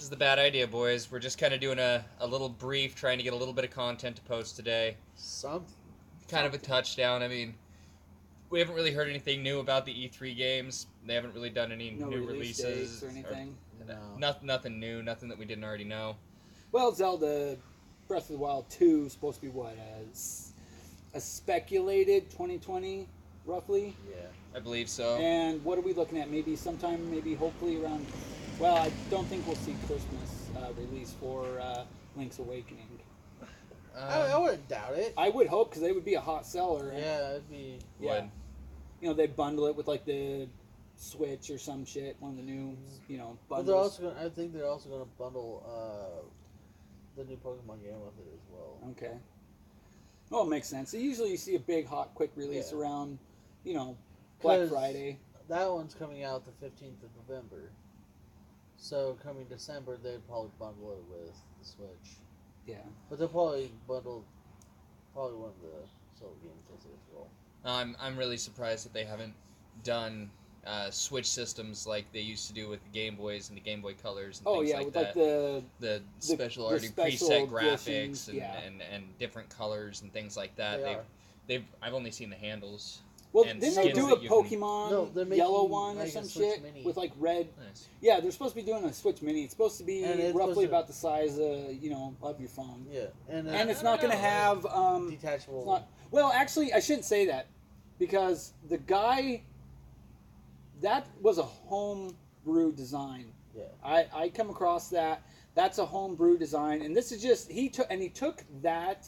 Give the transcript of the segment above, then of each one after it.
is the bad idea, boys. We're just kind of doing a little brief, trying to get a little bit of content to post today. Kind of a touchdown. I mean, we haven't really heard anything new about the E3 games. They haven't really done any new releases or anything. Nothing new, nothing that we didn't already know. Well, Zelda Breath of the Wild 2 is supposed to be what, a speculated 2020, roughly? Yeah. I believe so. And what are we looking at? Maybe sometime, hopefully around... Well, I don't think we'll see Christmas release for Link's Awakening. I wouldn't doubt it. I would hope, because they would be a hot seller. Yeah, it'd be... Yeah. You know, they'd bundle it with, like, the Switch or some shit, one of the new, bundles. But they're also I think they're also going to bundle the new Pokemon game with it as well. Okay. Well, it makes sense. So usually you see a big, hot, quick release around, Black Friday. That one's coming out the 15th of November. So coming December, they'd probably bundle it with the Switch. Yeah. But they'll probably bundle one of the Soul games with it as well. I'm really surprised that they haven't done Switch systems like they used to do with the Game Boys and the Game Boy Colors and things like with that. Like the special already special preset editions, graphics and different colors and things like that. I've only seen the handles. Well, and didn't they skins do a that you can- Pokemon yellow one or like some a Switch shit Mini. with like red? Nice. Yeah, they're supposed to be doing a Switch Mini. It's supposed to be And it's roughly supposed to- about the size of your phone. Yeah, and it's not going to have detachable. it's not, well, actually, I shouldn't say that because the guy that was a home brew design. Yeah. I come across that. That's a home brew design, and this is just he took that,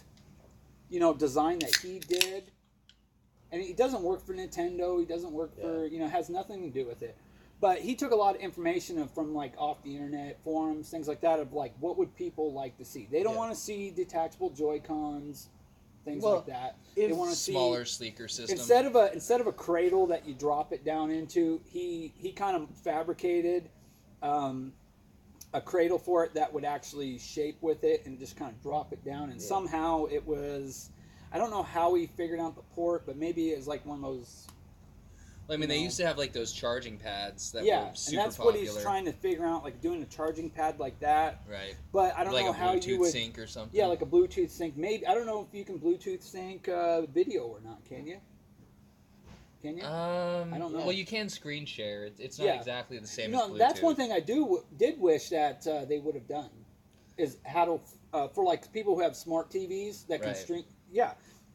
design that he did. And he doesn't work for Nintendo. He doesn't work for, has nothing to do with it. But he took a lot of information from, like, off the internet, forums, things like that, of, like, what would people like to see? They don't want to see detachable Joy-Cons, things like that. They want to see smaller, sleeker system. Instead of a cradle that you drop it down into, he kind of fabricated a cradle for it that would actually shape with it and just kind of drop it down. And somehow it was... I don't know how he figured out the port, but maybe it was like one of those... Well, I mean, they used to have like those charging pads that were super and that's popular. what he's trying to figure out, like doing a charging pad like that. Right. But I don't like know how Bluetooth you would... sync or something. Yeah, like a Bluetooth sync. Maybe I don't know if you can Bluetooth sync video or not. Can you? Can you? I don't know. Well, you can screen share. It's not exactly the same as Bluetooth. That's one thing I did wish that they would have done, is how to for like people who have smart TVs that can stream. Yeah,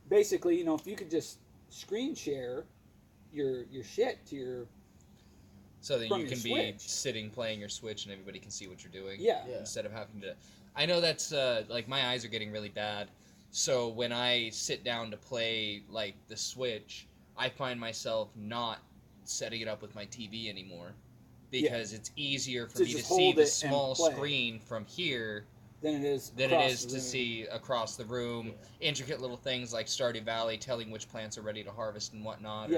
basically, if you could just screen share your shit to your. So that you can be Switch. sitting playing your Switch and everybody can see what you're doing. Yeah. Instead of having to. I know that's like my eyes are getting really bad, so when I sit down to play like the Switch, I find myself not setting it up with my TV anymore because it's easier for me to see the small screen from here than it is to see across the room. Intricate little things like Stardew Valley telling which plants are ready to harvest and whatnot,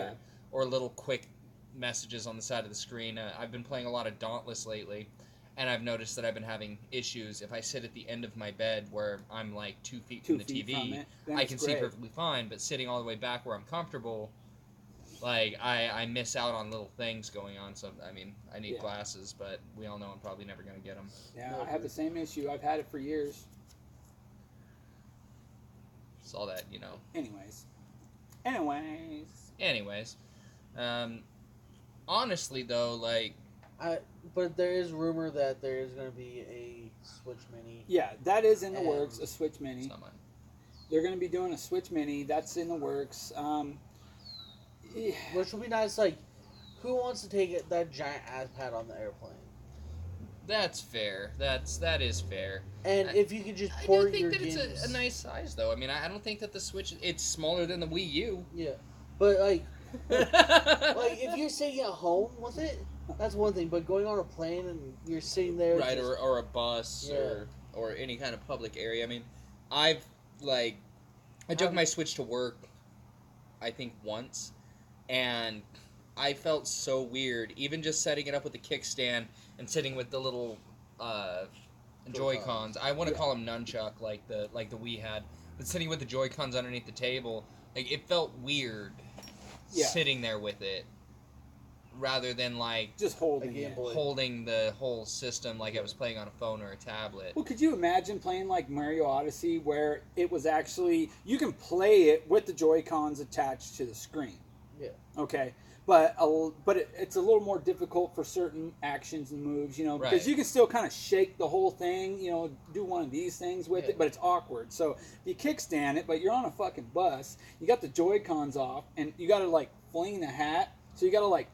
or little quick messages on the side of the screen. I've been playing a lot of Dauntless lately, and I've noticed that I've been having issues. If I sit at the end of my bed where I'm like 2 feet from the TV, I can see perfectly fine, but sitting all the way back where I'm comfortable, like I miss out on little things going on. So I mean, I need glasses, but we all know I'm probably never going to get them. Yeah, I have the same issue. I've had it for years. It's all that, Anyways. Honestly though, like, but there is rumor that there is going to be a Switch Mini. Yeah, that is in the works. A Switch Mini. It's not mine. They're going to be doing a Switch Mini. That's in the works. Which will be nice. Like, who wants to take that giant ass pad on the airplane? That's fair. That is fair. And if you could just I port do think your that games... it's a nice size, though. I mean, I don't think that the Switch... It's smaller than the Wii U. Yeah. But, like if you're sitting at home with it, that's one thing. But going on a plane and you're sitting there... Right, or a bus or any kind of public area. I mean, I took my Switch to work, I think, once. And I felt so weird, even just setting it up with the kickstand and sitting with the little Joy-Cons. I want to call them nunchuck, like the Wii had, but sitting with the Joy-Cons underneath the table, like it felt weird sitting there with it rather than like just A holding Game it. Boy. holding the whole system like I was playing on a phone or a tablet. Well, could you imagine playing like Mario Odyssey, where it was actually you can play it with the Joy-Cons attached to the screen? Yeah. Okay, but it's a little more difficult for certain actions and moves, because Right. you can still kind of shake the whole thing, do one of these things with Yeah. it, but it's awkward. So if you kickstand it, but you're on a fucking bus, you got the Joy-Cons off, and you got to like fling the hat, so you got to like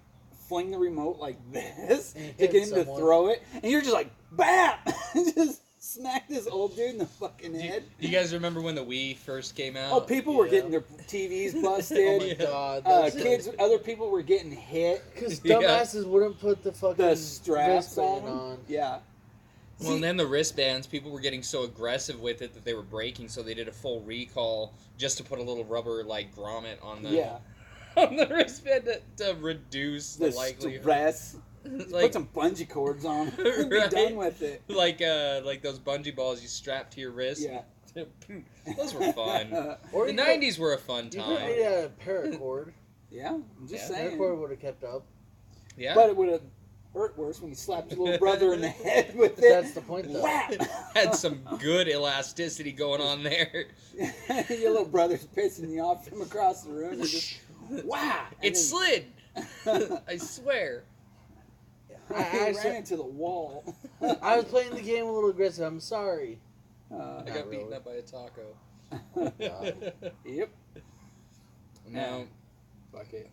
fling the remote like this And to hit get him to someone. throw it, and you're just like bam, just smack this old dude in the fucking head. You guys remember when the Wii first came out? Oh, people were Yeah. getting their TVs Oh busted. my Yeah. god. Kids, other people were getting hit. Because Yeah. dumbasses wouldn't put the fucking The straps wristband on. Yeah. Well, and then the wristbands, people were getting so aggressive with it that they were breaking, so they did a full recall just to put a little rubber like grommet on the Yeah. on the wristband to reduce the The likelihood. stress. Like Put some bungee cords on. And be Right. done with it. like those bungee balls you strap to your wrist. Yeah. Those were fun. Or The you could- '90s were a fun You could have time. made a paracord. Yeah. I'm just Yeah. saying. Paracord would have kept up. Yeah, But it would have hurt worse when you slapped your little brother in the head with it. That's the point, though. Whap! had some good elasticity going on there. Your little brother's pissing you off from across the room. And just, wow! It slid. I swear. I I ran into the wall. I was playing the game a little aggressive. I'm sorry. I Uh, got beaten really. up by a taco. yep. Now, Fuck it.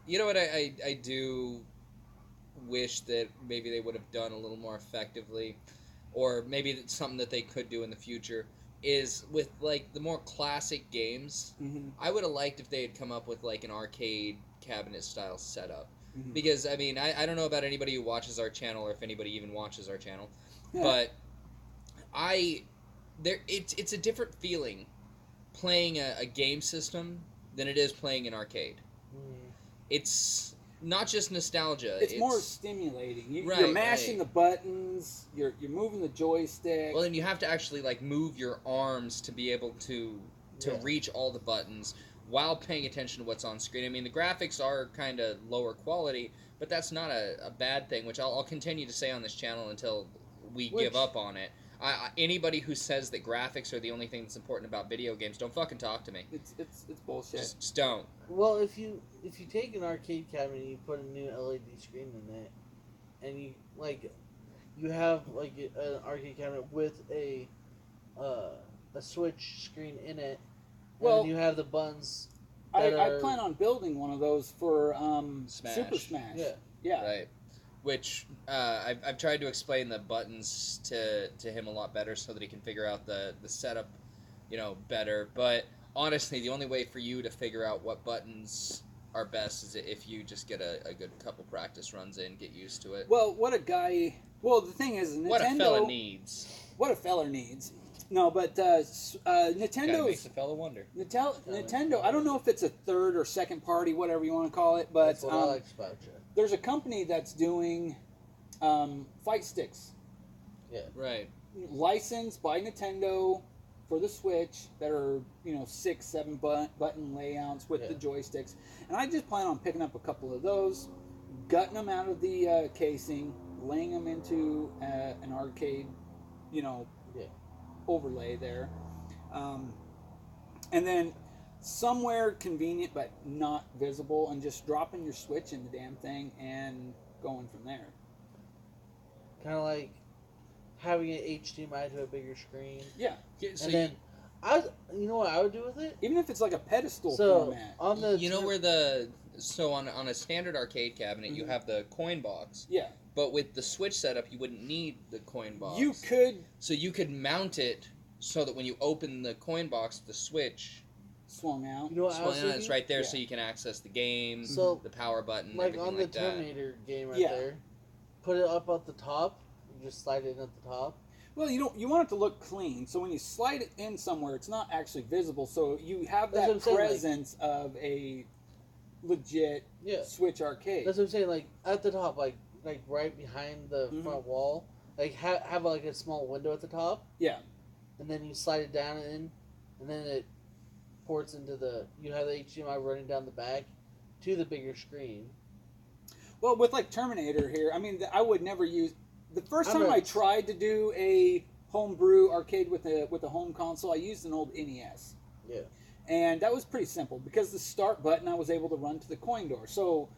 you know what I do wish that maybe they would have done a little more effectively, or maybe it's something that they could do in the future, is with like the more classic games. Mm-hmm. I would have liked if they had come up with like an arcade cabinet style setup. Mhm. Because I mean, I don't know about anybody who watches our channel or if anybody even watches our channel, Yeah. but it's a different feeling playing a game system than it is playing an arcade. Mm. It's not just nostalgia. It's more stimulating. You're Right, mashing right. the buttons. You're moving the joystick. Well, and you have to actually like move your arms to be able to Yeah. reach all the buttons while paying attention to what's on screen. I mean, the graphics are kind of lower quality, but that's not a bad thing, which I'll continue to say on this channel until we give up on it. Anybody who says that graphics are the only thing that's important about video games, don't fucking talk to me. It's bullshit. Just don't. Well, if you take an arcade cabinet and you put a new LED screen in it, and you have like an arcade cabinet with a Switch screen in it, Well, and you have the buttons. I that plan on building one of those for Smash. Super Smash. Yeah. Yeah. Right. Which I've tried to explain the buttons to him a lot better so that he can figure out the setup, better. But honestly, the only way for you to figure out what buttons are best is if you just get a good couple practice runs in, get used to it. Well, the thing is, Nintendo. What a fella needs. What a feller needs. No, but Kind of makes Nintendo's a fella wonder. Nintendo. I don't know if it's a third or second party, whatever you want to call it, but That's what I like about you. there's a company that's doing fight sticks Right. licensed by Nintendo for the Switch that are 6-7 button layouts with the Yeah. joysticks, and I just plan on picking up a couple of those, gutting them out of the casing, laying them into an arcade, overlay there, and then somewhere convenient but not visible, and just dropping your Switch in the damn thing and going from there. Kind of like having an HDMI to a bigger screen, Yeah, So and then you know what I would do with it? even if it's like a pedestal So format. on the you know where on a standard arcade cabinet you Mhm. have the coin box, Yeah, but with the Switch setup you wouldn't need the coin box. you could So you could mount it so that when you open the coin box, the Switch, swung out. you know what I was it's thinking? right there, Yeah. so you can access the game, So the power button, like everything on the like that. Terminator game right Yeah. there, put it up at the top. You just slide it in at the top. Well, you want it to look clean, so when you slide it in somewhere, it's not actually visible. So you have That's what that I'm saying, like- presence of a legit Yeah, Switch arcade. that's what I'm saying. Like at the top, like right behind the Mhm. front wall, like have like a small window at the top. Yeah. And then you slide it down and then it ports into you have the HDMI running down the back to the bigger screen. Well, with like Terminator here, I mean, I would never use. The first I'm time a- I tried to do a homebrew arcade with a home console, I used an old NES. Yeah. And that was pretty simple because the start button I was able to run to the coin door. So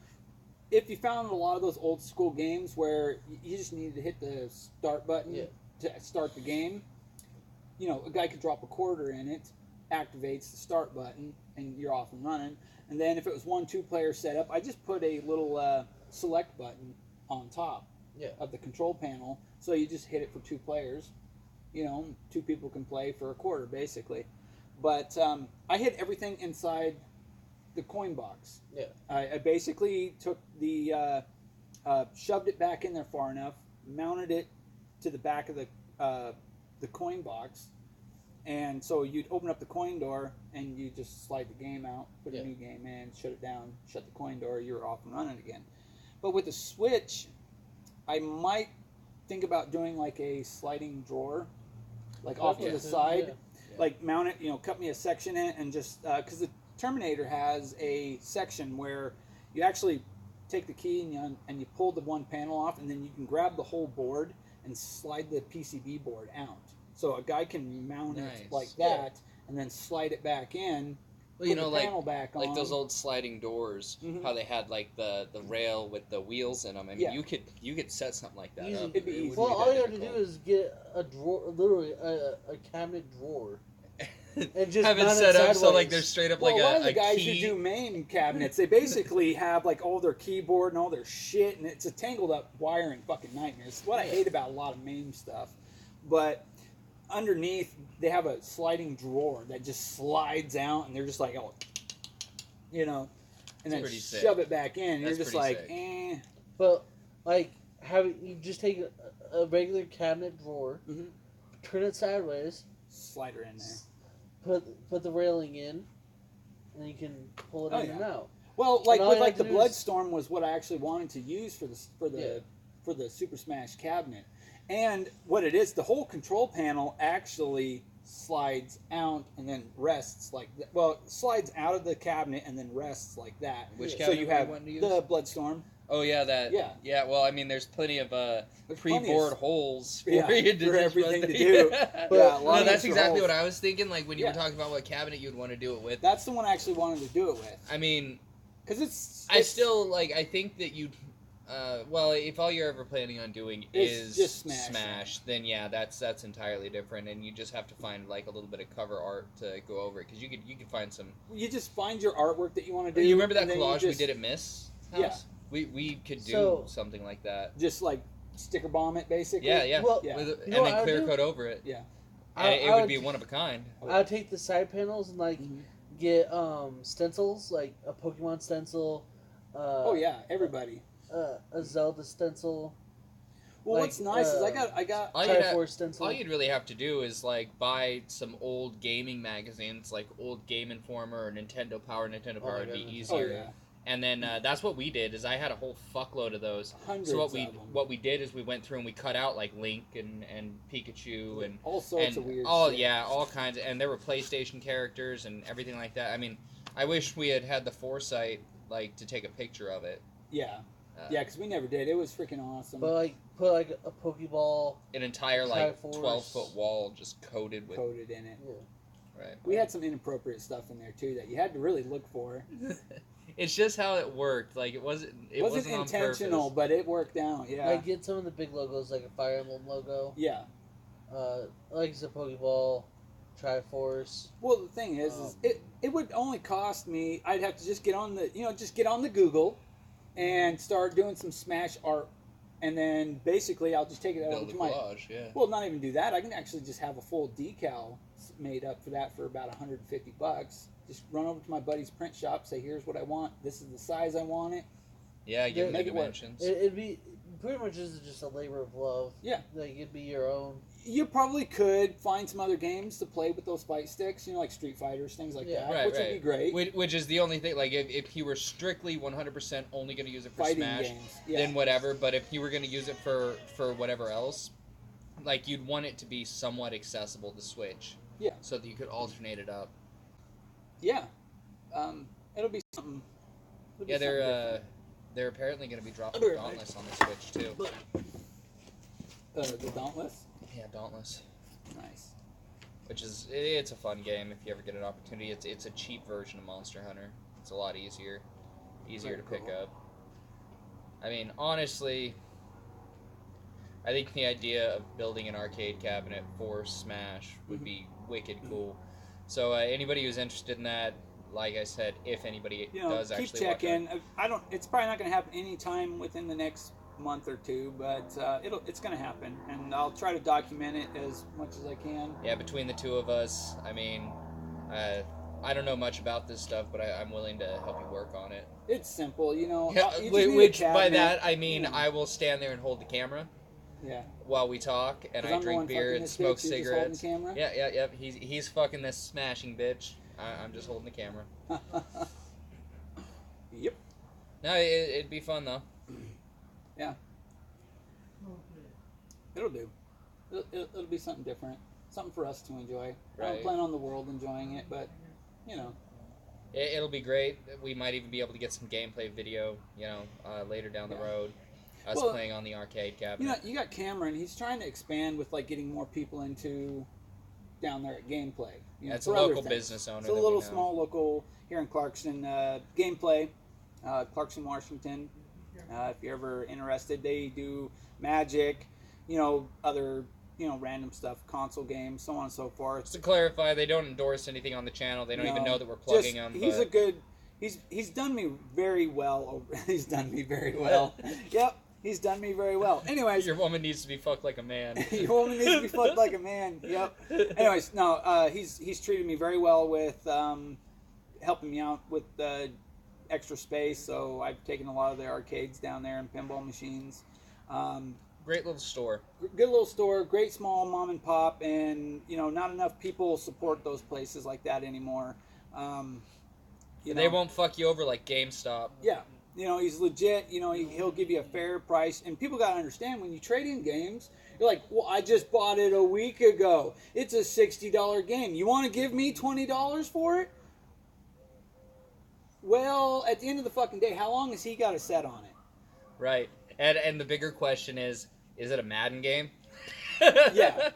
if you found a lot of those old school games where you just needed to hit the start button Yeah. to start the game, you know, a guy could drop a quarter in it, activates the start button, and you're off and running. And then if it was 1-2 player setup, I just put a little select button on top Yeah. of the control panel, so you just hit it for 2 players. You know, 2 people can play for a quarter basically. But I hit everything inside the coin box. Yeah. I basically took the shoved it back in there far enough, mounted it to the back of the coin box, and so you'd open up the coin door and you just slide the game out, put Yeah. a new game in, shut it down, shut the coin door, you're off and running again. But with the Switch, I might think about doing like a sliding drawer, like off to Yeah. the side, Yeah. like mount it, you know, cut me a section in it, and just because the Terminator has a section where you actually take the key and you pull the one panel off, and then you can grab the whole board and slide the PCB board out. So a guy can mount Nice. it like Yeah. that, and then slide it back in. Well, you put know, the panel back on. like those old sliding doors, Mhm. how they had like the rail with the wheels in them. I mean, Yeah. you could set something like that Easy. up. It'd be It easy. wouldn't Well, be all that you have to do difficult. is get a drawer, literally a cabinet drawer, and just have it mount set up so like sideways. there's straight up Well, like a lot of the a guys key. who do MAME cabinets, they basically have like all their keyboard and all their shit, and it's a tangled up wiring fucking nightmare. It's what I hate about a lot of MAME stuff. But underneath, they have a sliding drawer that just slides out, and they're just like, oh, you know, and then pretty sick. shove it back in. And That's you're just pretty like, sick. eh. But like, you just take a regular cabinet drawer, Mhm. turn it sideways, Slider in there. put the railing in, and you can pull it Oh, in and yeah. out. Well, like all with you like have the to do is- Bloodstorm was what I actually wanted to use for the Super Smash cabinet, and what it is, the whole control panel actually slides out and then rests like that. Well, it slides out of the cabinet and then rests like that. Which So cabinet you were you have wanting to use? the Bloodstorm. Oh yeah, that. Yeah. Yeah. Well, I mean, there's plenty of There's plenty of pre-board holes for Yeah, you to for just everything run to the- do. Yeah. Yeah, a lot No, of that's extra exactly holes. what I was thinking. Like when you Yeah. were talking about what cabinet you'd want to do it with. That's the one I actually wanted to do it with I mean, because it's I still like. I think that you'd. Well, if all you're ever planning on doing It's is just Smash. then yeah, that's entirely different, and you just have to find like a little bit of cover art to go over it because you could find some. you just find your artwork that you want to do. You remember that and then you collage just, we did at Miss House? Yeah. We could do So- something like that. Just like sticker bomb it basically. Yeah, yeah. Well, Yeah. With, You know and what then I would clear do? coat over it. Yeah. And it I would be one of a kind. I would take the side panels and like Mhm. get stencils, like a Pokemon stencil. Oh yeah, everybody. A Zelda stencil. Well, Like, what's nice is I got All you'd, Triforce stencil. all you'd really have to do is like buy some old gaming magazines, like old Game Informer or Nintendo Power. Nintendo Oh my Power would be goodness. oh easier. yeah, And then that's what we did. Is I had a whole fuckload of those. hundreds So of them. what we did is we went through and we cut out like Link and Pikachu and all sorts of weird. all shit. yeah, all kinds of, and there were PlayStation characters and everything like that. I mean, I wish we had the foresight like to take a picture of it. Yeah, yeah, because we never did. It was freaking awesome. But like put like a Pokeball. An entire like Triforce. 12-foot wall just coated with Coated in it. right. We had some inappropriate stuff in there too that you had to really look for. It's just how it worked. Like it wasn't Wasn't on intentional, purpose. but it worked out. Yeah, Like get some of the big logos, like a Fire Emblem logo. yeah. Like the Pokeball, Triforce. Well, the thing is it would only cost me. I'd have to just get on the Google, and start doing some Smash art, and then basically I'll just take it over Build a to my. collage, yeah. Well, not even do that. I can actually just have a full decal made up for that for about $150. Just run over to my buddy's print shop, say, "Here's what I want. This is the size I want it." Yeah, give it the Make it work. dimensions. It'd be pretty much just a labor of love. Yeah. Like it'd be your own. You probably could find some other games to play with those fight sticks, like Street Fighters, things like Yeah. that, Right, which right. would be great. Which is the only thing. Like if you were strictly 100% only going to use it for Fighting Smash, games, yeah. then whatever. But if you were going to use it for whatever else, like you'd want it to be somewhat accessible to Switch. Yeah. So that you could alternate it up. Yeah, it'll be something. It'll be Yeah, something they're different. They're apparently going to be dropping Alright. Dauntless on the Switch too. The Dauntless. Yeah, Dauntless. Nice. Which is, it's a fun game if you ever get an opportunity. It's a cheap version of Monster Hunter. It's a lot easier Very to pick cool. up. I mean, honestly, I think the idea of building an arcade cabinet for Smash would be wicked cool. So anybody who's interested in that, like I said, if anybody does keep actually watch checking. I don't. It's probably not going to happen anytime within the next month or two, but it's going to happen, and I'll try to document it as much as I can. Yeah, between the two of us, I mean, I don't know much about this stuff, but I'm willing to help you work on it. It's simple, you know. Yeah, You just need a which by cabinet. that I mean Yeah. I will stand there and hold the camera Yeah. while we talk, and 'Cause I I'm the drink one beer fucking and this smoke bitch, you're just holding cigarettes. the camera? Yeah. He's fucking this smashing bitch. I'm just holding the camera. Yep. No, it'd be fun though. Yeah. It'll do. It'll be something different, something for us to enjoy. I Right. don't plan on the world enjoying it, but you know. It'll be great. We might even be able to get some gameplay video, later down the Yeah. road. Us Well, playing on the arcade cabinet. You know, you got Cameron. He's trying to expand with like getting more people into down there at gameplay. You know, That's a for other local things. business owner. It's a that we little know. small local here in Clarkson. Gameplay, Clarkson, Washington. If you're ever interested, they do Magic, other, random stuff, console games, so on and so forth. Just to clarify, they don't endorse anything on the channel. They don't even No, know that we're plugging just- them. He's but a good. He's done me very well. He's done me very well. Yep, he's done me very well. Anyways, your woman needs to be fucked like a man. your woman needs to be fucked like a man. Yep. Anyways, no, he's treated me very well with helping me out with extra space. So I've taken a lot of the arcades down there and pinball machines. Great little store. Good little store, great small mom and pop, and not enough people support those places like that anymore. They won't fuck you over like GameStop. Yeah, he's legit. He'll give you a fair price, and people gotta understand when you trade in games. You're like, well, I just bought it a week ago. It's a $60 game. You want to give me $20 for it? Well, at the end of the fucking day, how long has he got a set on it? Right. And the bigger question is it a Madden game? Yeah.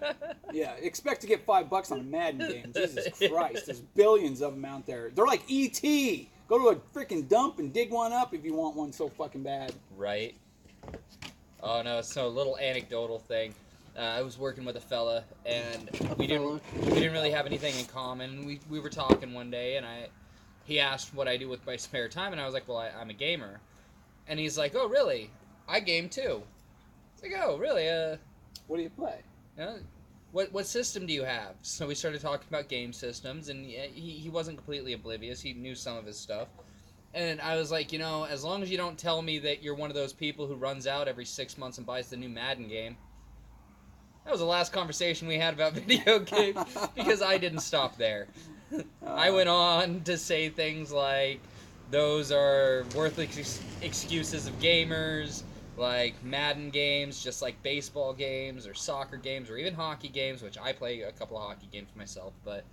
Yeah, expect to get $5 on a Madden game. Jesus Christ, there's billions of them out there. They're like E.T. Go to a freaking dump and dig one up if you want one so fucking bad. Right. Oh no, so a little anecdotal thing. I was working with a fella, and we didn't really have anything in common. We were talking one day, and he asked what I do with my spare time, and I was like, well, I'm a gamer. And he's like, oh, really? I game too. It's like, oh, really? What do you play? What system do you have? So we started talking about game systems, and he wasn't completely oblivious. He knew some of his stuff. And I was like, as long as you don't tell me that you're one of those people who runs out every 6 months and buys the new Madden game. That was the last conversation we had about video games, because I didn't stop there. I went on to say things like, those are worthless excuses of gamers, like Madden games, just like baseball games or soccer games or even hockey games, which I play a couple of hockey games myself, but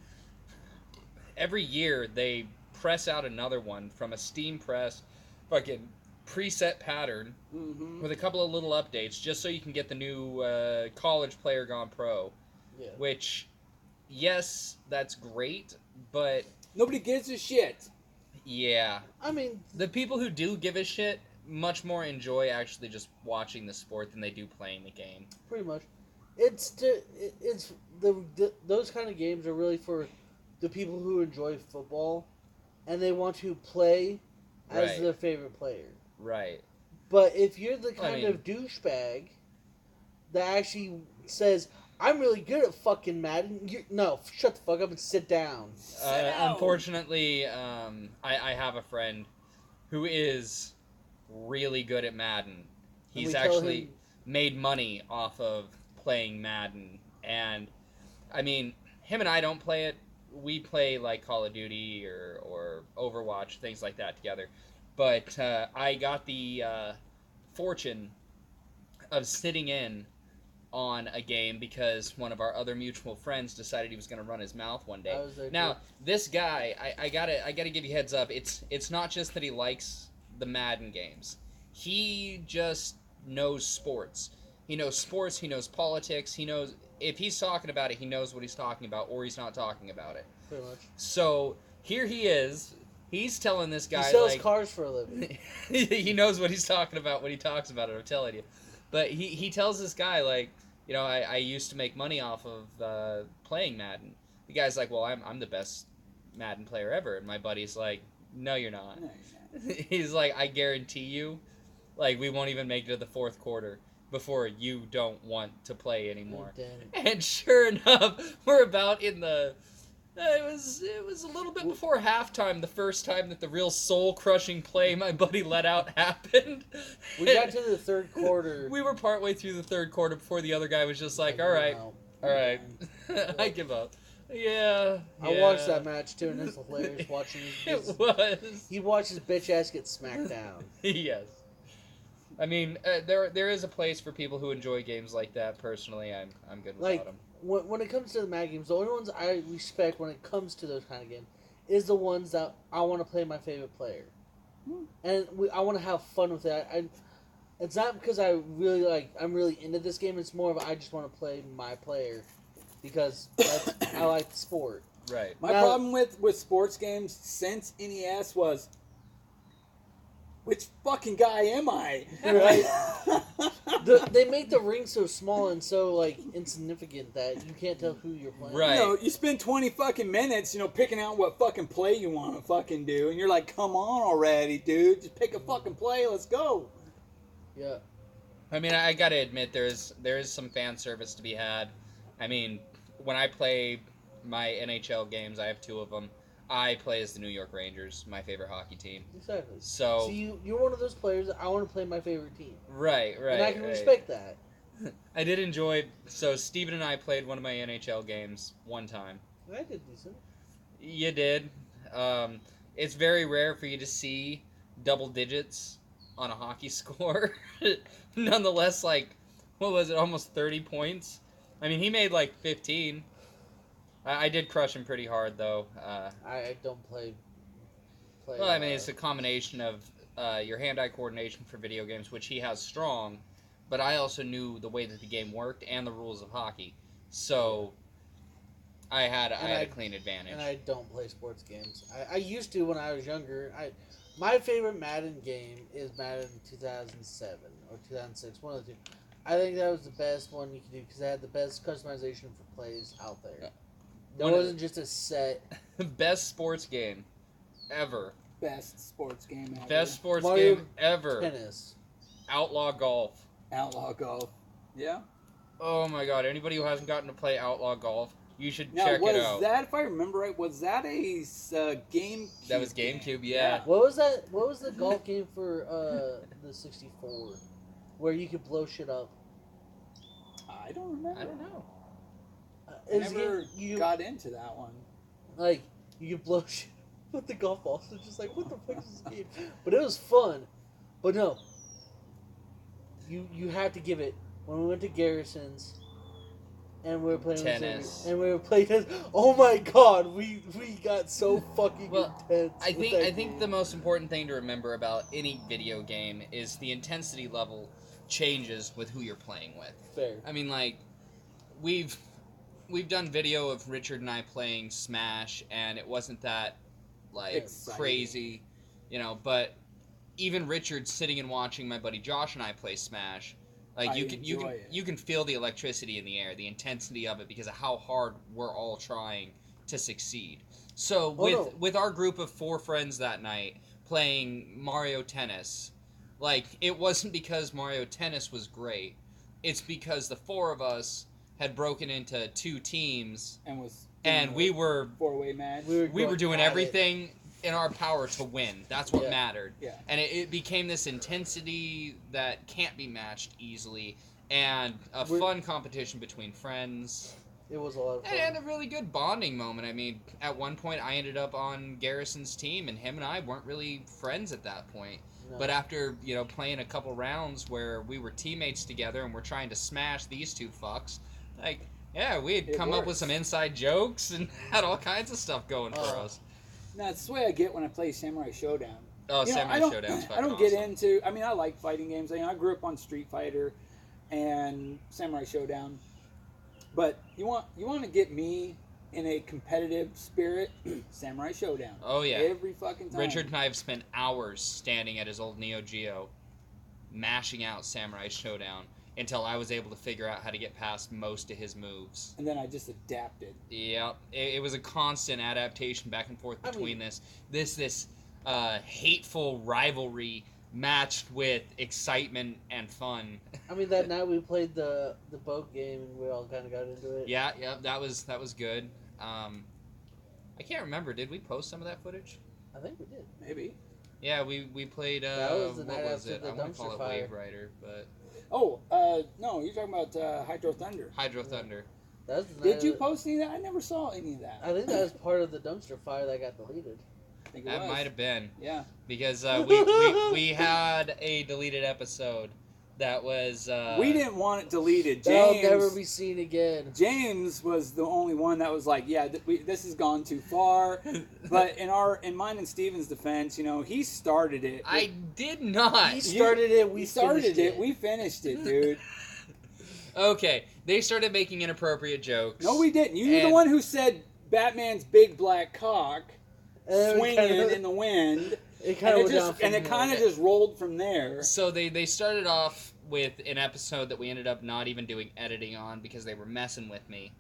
every year they press out another one from a Steam press, fucking preset pattern with a couple of little updates just so you can get the new College Player Gone Pro. Yeah. Which, yes, that's great, but Nobody gives a shit. yeah. I mean, The people who do give a shit much more enjoy actually just watching the sport than they do playing the game. pretty much, those kind of games are really for the people who enjoy football, and they want to play as Right. their favorite player. Right. But if you're the I kind mean- of douchebag that actually says, I'm really good at fucking Madden, no, shut the fuck up and sit down. down. Unfortunately, I have a friend who is really good at Madden. He's we tell actually him- made money off of playing Madden. And, I mean, him and I don't play it. We play, like, Call of Duty or Overwatch, things like that together. But I got the fortune of sitting in on a game because one of our other mutual friends decided he was going to run his mouth one day. I was there Now, too. this guy, I gotta give you heads up. It's not just that he likes the Madden games. he just knows sports. He knows sports, he knows politics, he knows, if he's talking about it, he knows what he's talking about, or he's not talking about it. Pretty much. So, here he is, he's telling this guy, He sells like, cars for a living. he knows what he's talking about when he talks about it, I'm telling you. But he tells this guy, like, you know, I used to make money off of playing Madden. The guy's like, well, I'm the best Madden player ever. And my buddy's like, no, you're not. No, you're not. He's like, I guarantee you, like, we won't even make it to the fourth quarter before you don't want to play anymore. And sure enough, we're about in the... it was a little bit before halftime, the first time that the real soul-crushing play my buddy let out happened. We got to the third quarter. We were partway through the third quarter before the other guy was just like, all right, I give up. Yeah. I watched that match too, and it's hilarious watching It was. He watched his bitch ass get smacked down. Yes. I mean, there is a place for people who enjoy games like that. Personally, I'm good without them. When it comes to the Mad games, the only ones I respect when it comes to those kind of games is the ones that I want to play my favorite player, and I want to have fun with it. It's not because I'm really into this game. It's more of I just want to play my player because I like the sport. Right. My problem with sports games since NES was, which fucking guy am I? Right? They make the ring so small and so like insignificant that you can't tell who you're playing. Right. You know, you spend 20 fucking minutes, picking out what fucking play you want to fucking do, and you're like, come on already, dude. Just pick a fucking play. Let's go. Yeah. I mean, I gotta admit, there is some fan service to be had. I mean, when I play my NHL games, I have 2 of them. I play as the New York Rangers, my favorite hockey team. Exactly. So you're one of those players that I want to play my favorite team. Right. And I can respect that. I did enjoy. So Steven and I played one of my NHL games one time. I did decent. You did. It's very rare for you to see double digits on a hockey score. Nonetheless, like, what was it? Almost 30 points. I mean, he made like 15. I did crush him pretty hard, though. I don't play. Well, I mean, it's a combination of your hand-eye coordination for video games, which he has strong, but I also knew the way that the game worked and the rules of hockey, so I had a clean advantage. And I don't play sports games. I used to when I was younger. My favorite Madden game is Madden 2007 or 2006, one of the two. I think that was the best one you could do because it had the best customization for plays out there. It wasn't just a set. Best sports game ever. Best sports game ever. Best sports Mario game ever. Tennis. Outlaw Golf. Outlaw Golf. Yeah. Oh my god, anybody who hasn't gotten to play Outlaw Golf, you should Now, check it was out. that, if I remember right, was that a GameCube? That was GameCube, yeah. What was that? What was the golf game for the 64 where you could blow shit up? I don't remember. I don't know. I never got into that one. Like, you could blow shit with the golf balls. It's just like, what the fuck is this game? But it was fun. But no. You have to give it. When we went to Garrison's and we were playing tennis. And we were playing tennis. Oh my god, we got so fucking intense. I think the most important thing to remember about any video game is the intensity level changes with who you're playing with. Fair. I mean, like, we've done video of Richard and I playing Smash, and it wasn't that, like, exciting. crazy, but even Richard sitting and watching my buddy Josh and I play Smash, like, you can feel the electricity in the air, the intensity of it, because of how hard we're all trying to succeed. So with our group of 4 friends that night playing Mario Tennis, like, it wasn't because Mario Tennis was great. It's because the 4 of us had broken into 2 teams, and we were 4-way match. We were doing everything in our power to win. That's what mattered. Yeah. And it became this intensity that can't be matched easily, and a fun competition between friends. It was a lot of fun. And a really good bonding moment. I mean, at one point I ended up on Garrison's team, and him and I weren't really friends at that point. No. But after, playing a couple rounds where we were teammates together and we're trying to smash these 2 fucks, like, yeah, we had come up with some inside jokes and had all kinds of stuff going for us. Now, it's the way I get when I play Samurai Showdown. Oh, You know, Samurai Showdown's I fucking don't get awesome. into. I mean, I like fighting games. I grew up on Street Fighter and Samurai Showdown. But you want to get me in a competitive spirit? Samurai Showdown. Oh, yeah. Every fucking time. Richard and I have spent hours standing at his old Neo Geo, mashing out Samurai Showdown until I was able to figure out how to get past most of his moves. And then I just adapted. Yep, it was a constant adaptation back and forth between I mean, this hateful rivalry matched with excitement and fun. I mean, that night we played the boat game and we all kind of got into it. Yeah, that was good. I can't remember. Did we post some of that footage? I think we did. Maybe. Yeah, we played. That was the what night was after it? the I want to call dumpster it fire. Wave Rider, but Oh, no, you're talking about Hydro Thunder. Hydro Thunder. That was the night Did you of post any of that? I never saw any of that. I think that was part of the dumpster fire that got deleted. I think it That was. might have been Yeah. because we had a deleted episode that was. We didn't want it deleted. That'll James, never be seen again. James was the only one that was like, yeah, this has gone too far. But in mine and Steven's defense, you know, he started it. I did not. He started it. We He started finished it. We finished it, dude. Okay, they started making inappropriate jokes. No, we didn't. You were the And- one who said Batman's big black cock And then we swinging kinda- in the wind. It kind of went down from And it there. kind of just rolled from there. So they started off with an episode that we ended up not even doing editing on because they were messing with me.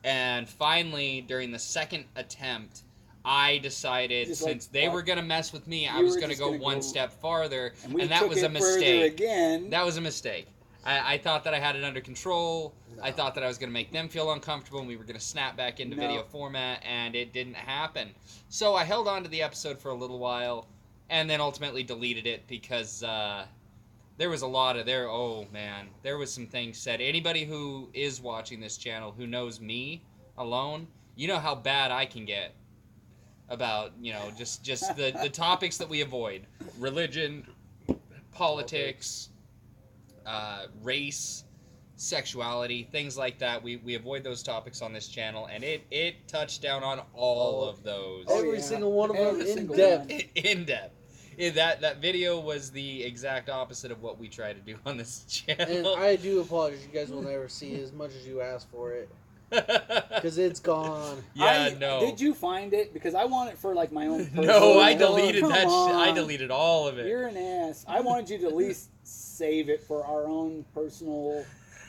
And finally, during the second attempt, I decided Just like, since they fuck. were going to mess with me, I You was were going to just go gonna one go- step farther. And we And that took was it a further mistake. again. That was a mistake. I thought that I had it under control. No. I thought that I was going to make them feel uncomfortable and we were going to snap back into No. video format, and it didn't happen. So I held on to the episode for a little while and then ultimately deleted it because there was a lot of there. Oh, man. There was some things said. Anybody who is watching this channel who knows me alone, you know how bad I can get about, you know, just the topics that we avoid. Religion, politics, race, sexuality, things like that. We avoid those topics on this channel, and it touched down on all of those. Oh, Every yeah. single one of them Every in single depth. one. In depth. That video was the exact opposite of what we try to do on this And channel. I do apologize. You guys will never see as much as you asked for it. Because it's gone. Yeah, no. Did you find it? Because I want it for like my own personal. No, I Come deleted that. I on. deleted all of it. You're an ass. I wanted you to at least save it for our own personal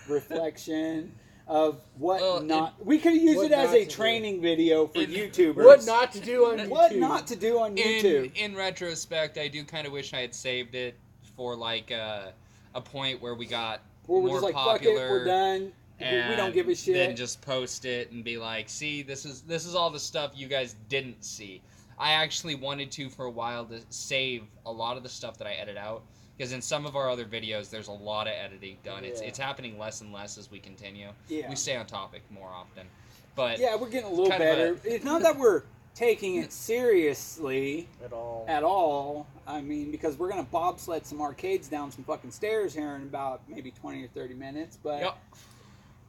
reflection of what Well, not. We could use what it as not a to do. training video for In- YouTubers. What not to do on YouTube. What not to do on YouTube. In retrospect, I do kind of wish I had saved it for like a point where we got Where we're more just like, popular. fuck it, we're done. We don't give a shit. Then just post it and be like, see, this is all the stuff you guys didn't see. I actually wanted to for a while to save a lot of the stuff that I edit out, because in some of our other videos there's a lot of editing done. Yeah. It's happening less and less as we continue. Yeah. We stay on topic more often. But Yeah, we're getting a little kind of better. It's not that we're taking it seriously At all. at all. I mean, because we're gonna bobsled some arcades down some fucking stairs here in about maybe 20 or 30 minutes. But yep,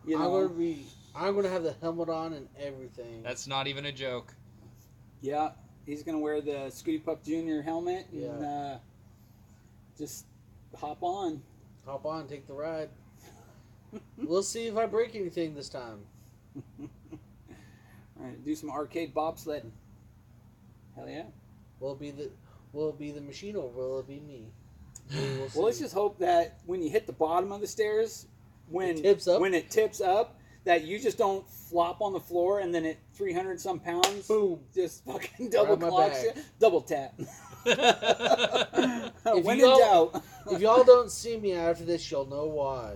you know, I'm gonna have the helmet on and everything. that's not even a joke. yeah, he's gonna wear the Scooty Pup Jr. helmet and Yeah. just hop on. Hop on, take the ride. We'll see if I break anything this time. All right, do some arcade bobsledding. Hell yeah. Will it be the machine or will it be me? Well, let's just hope that when you hit the bottom of the stairs, when It tips up? when it tips up, that you just don't flop on the floor and then at 300 some pounds, Boom. just fucking double Right on my clocks back. you. Double tap. When in y'all- doubt, If y'all don't see me after this, you'll know why.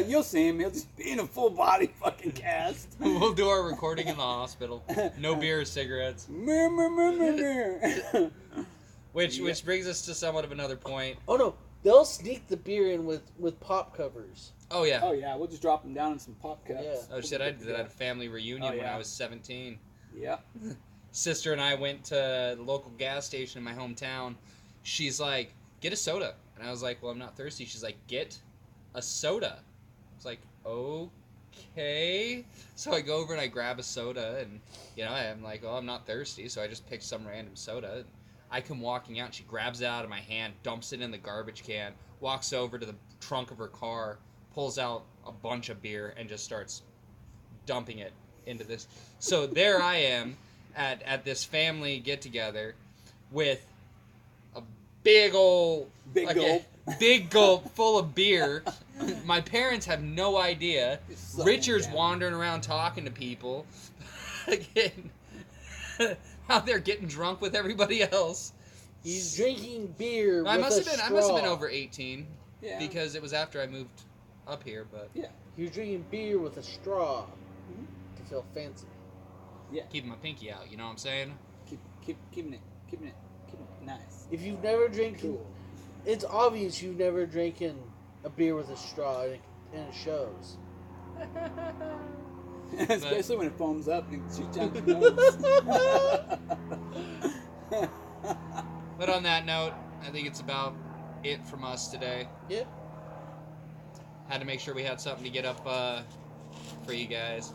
you'll see him. He'll just be in a full body fucking cast. We'll do our recording in the hospital. No beer or cigarettes. Mer, mer, mer, mer, mer. Which brings us to somewhat of another point. Oh no, they'll sneak the beer in with pop covers. Oh yeah. Oh yeah, we'll just drop him down in some pop cups. Yeah. Oh shit! I did that at a family reunion Oh, when yeah. I was 17. Yeah. Sister and I went to the local gas station in my hometown. She's like, "Get a soda," and I was like, "Well, I'm not thirsty." She's like, "Get a soda." I was like, "Okay." So I go over and I grab a soda, and you know, I'm like, "Oh, I'm not thirsty," so I just picked some random soda. I come walking out, she grabs it out of my hand, dumps it in the garbage can, walks over to the trunk of her car, pulls out a bunch of beer, and just starts dumping it into this. So there I am at this family get-together with a big old... Big gulp. Big gulp full of beer. My parents have no idea. So Richard's bad. wandering around talking to people. Again, how they're getting drunk with everybody else. He's drinking beer I with must a have been straw. over 18 Yeah. because it was after I moved up here. But He was drinking beer with a straw Mhm. to feel fancy. keeping my pinky out, you know what I'm saying? Keeping it nice. If you've never drank, Cool. it's obvious you've never drinking a beer with a straw, and it shows. Especially when it foams up and shoots out your nose. But on that note, I think it's about it from us today. Yep. Had to make sure we had something to get up for you guys.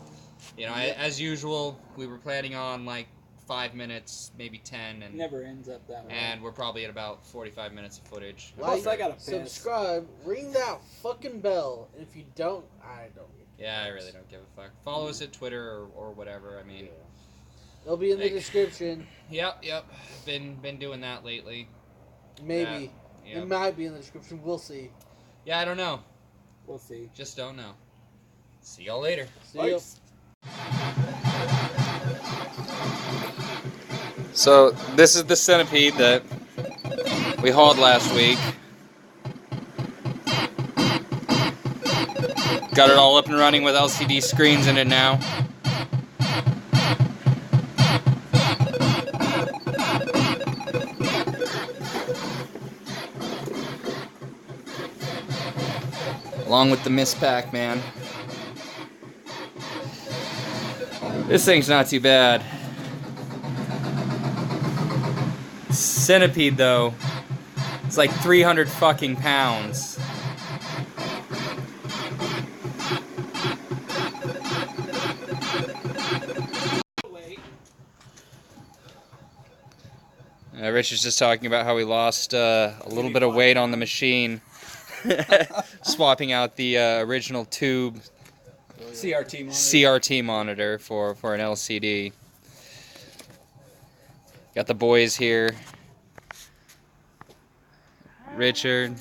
You know, Yep. as usual, we were planning on like 5 minutes, maybe 10, and Never ends up that way. and we're probably at about 45 minutes of footage. Like, Plus, I gotta piss. subscribe, ring that fucking bell. And if you don't, I don't. Yeah, I really don't give a fuck. Follow us at Twitter or whatever. I mean, It'll be in the Like- description. yep. Been doing that lately. Maybe. Yeah. It might be in the description. We'll see. Yeah, I don't know. We'll see. Just don't know. See y'all later. See ya. Peace. So this is the centipede that we hauled last week. Got it all up and running with LCD screens in it now. Along with the Miss Pac-Man. This thing's not too bad. Centipede, though, it's like 300 fucking pounds. Richard's just talking about how he lost a little bit of weight on the machine. Swapping out the original tube CRT monitor. CRT monitor for an LCD. Got the boys here. Richard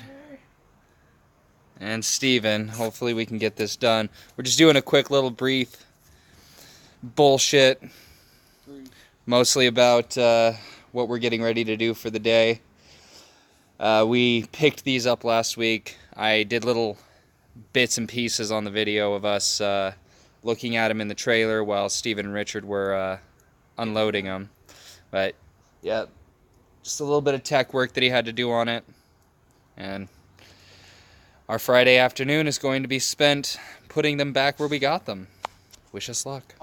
and Steven. Hopefully we can get this done. We're just doing a quick little brief bullshit. Mostly about what we're getting ready to do for the day. We picked these up last week. I did little bits and pieces on the video of us looking at them in the trailer while Steven and Richard were unloading them. But yeah, just a little bit of tech work that he had to do on it. And our Friday afternoon is going to be spent putting them back where we got them. Wish us luck.